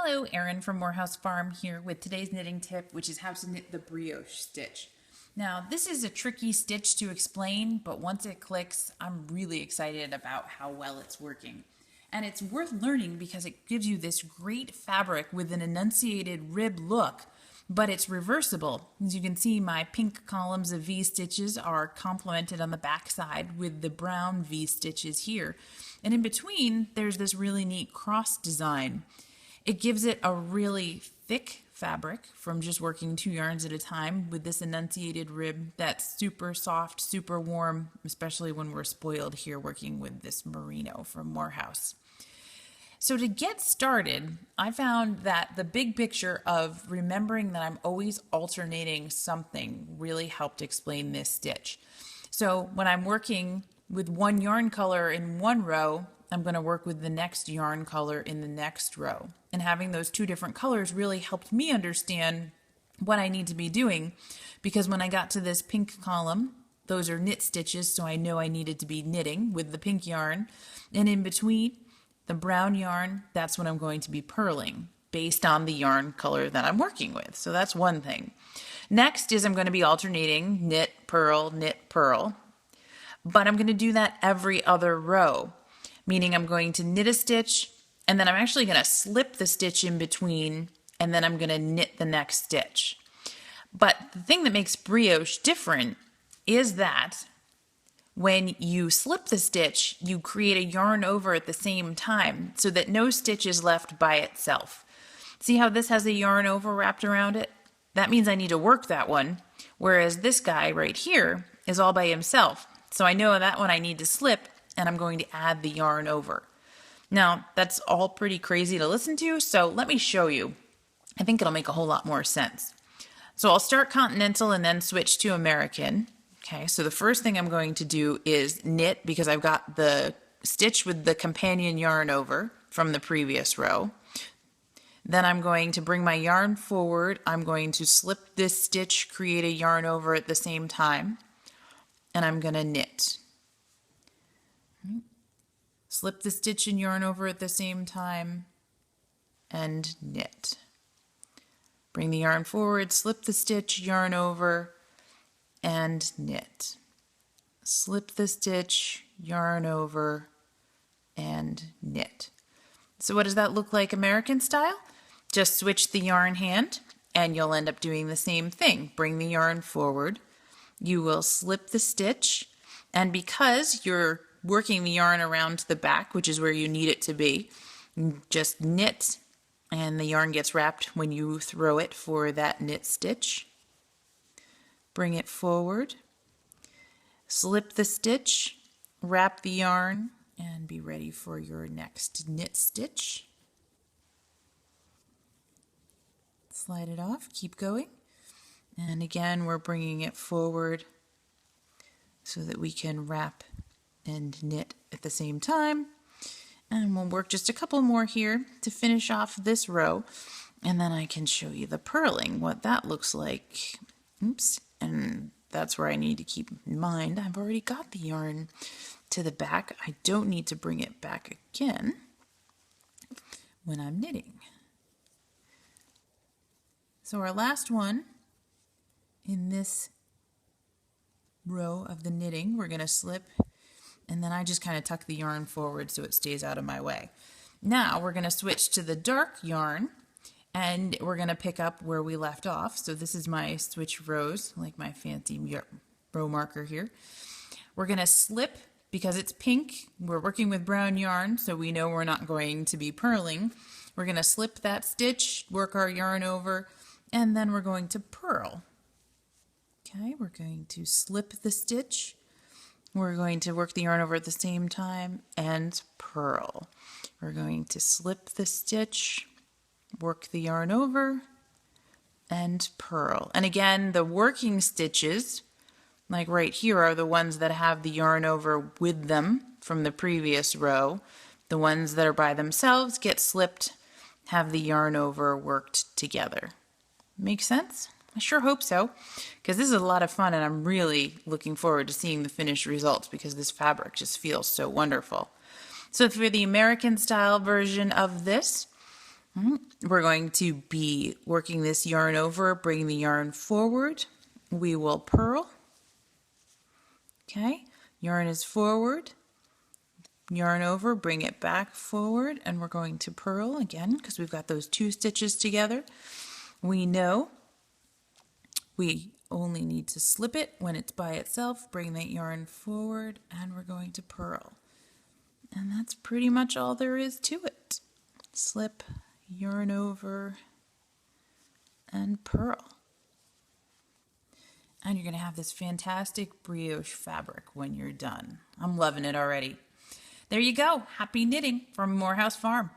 Hello, Erin from Morehouse Farm here with today's knitting tip, which is how to knit the brioche stitch. Now, this is a tricky stitch to explain, but once it clicks, I'm really excited about how well it's working. And it's worth learning because it gives you this great fabric with an enunciated rib look, but it's reversible. As you can see, my pink columns of V-stitches are complemented on the back side with the brown V-stitches here. And in between, there's this really neat cross design. It gives it a really thick fabric from just working 2 yarns at a time with this enunciated rib that's super soft, super warm, especially when we're spoiled here working with this Merino from Morehouse. So to get started, I found that the big picture of remembering that I'm always alternating something really helped explain this stitch. So when I'm working with one yarn color in one row, I'm going to work with the next yarn color in the next row. And having those 2 different colors really helped me understand what I need to be doing, because when I got to this pink column, those are knit stitches, so I know I needed to be knitting with the pink yarn. And in between, the brown yarn, that's when I'm going to be purling based on the yarn color that I'm working with. So that's one thing. Next is I'm going to be alternating knit, purl, but I'm going to do that every other row. Meaning I'm going to knit a stitch, and then I'm actually going to slip the stitch in between, and then I'm going to knit the next stitch. But the thing that makes brioche different is that when you slip the stitch, you create a yarn over at the same time so that no stitch is left by itself. See how this has a yarn over wrapped around it? That means I need to work that one, whereas this guy right here is all by himself. So I know that one I need to slip, and I'm going to add the yarn over. Now, that's all pretty crazy to listen to, so let me show you. I think it'll make a whole lot more sense. So I'll start continental and then switch to American. Okay, so the first thing I'm going to do is knit, because I've got the stitch with the companion yarn over from the previous row. Then I'm going to bring my yarn forward. I'm going to slip this stitch, create a yarn over at the same time, and I'm going to knit. Slip the stitch and yarn over at the same time and knit. Bring the yarn forward, slip the stitch, yarn over, and knit. Slip the stitch, yarn over, and knit. So what does that look like American style? Just switch the yarn hand and you'll end up doing the same thing. Bring the yarn forward. You will slip the stitch, and because you're working the yarn around to the back, which is where you need it to be, just knit, and the yarn gets wrapped when you throw it for that knit stitch. Bring it forward, slip the stitch, wrap the yarn, and be ready for your next knit stitch. Slide it off, keep going, and again we're bringing it forward so that we can wrap and knit at the same time. And we'll work just a couple more here to finish off this row, and then I can show you the purling, what that looks like. Oops, and that's where I need to keep in mind I've already got the yarn to the back. I don't need to bring it back again when I'm knitting. So our last one in this row of the knitting, we're going to slip, and then I just kind of tuck the yarn forward so it stays out of my way. Now we're going to switch to the dark yarn, and we're going to pick up where we left off. So this is my switch rows, like my fancy row marker here. We're going to slip, because it's pink, we're working with brown yarn, so we know we're not going to be purling. We're going to slip that stitch, work our yarn over, and then we're going to purl. Okay, we're going to slip the stitch, we're going to work the yarn over at the same time, and purl. We're going to slip the stitch, work the yarn over, and purl. And again, the working stitches, like right here, are the ones that have the yarn over with them from the previous row. The ones that are by themselves get slipped, have the yarn over worked together. Make sense? I sure hope so, because this is a lot of fun, and I'm really looking forward to seeing the finished results because this fabric just feels so wonderful. So for the American style version of this, We're going to be working this yarn over, bring the yarn forward. We will purl. Okay, yarn is forward, yarn over, bring it back forward, and we're going to purl again because we've got those 2 stitches together. We know we only need to slip it when it's by itself, bring that yarn forward, and we're going to purl. And that's pretty much all there is to it. Slip, yarn over, and purl. And you're going to have this fantastic brioche fabric when you're done. I'm loving it already. There you go. Happy knitting from Morehouse Farm.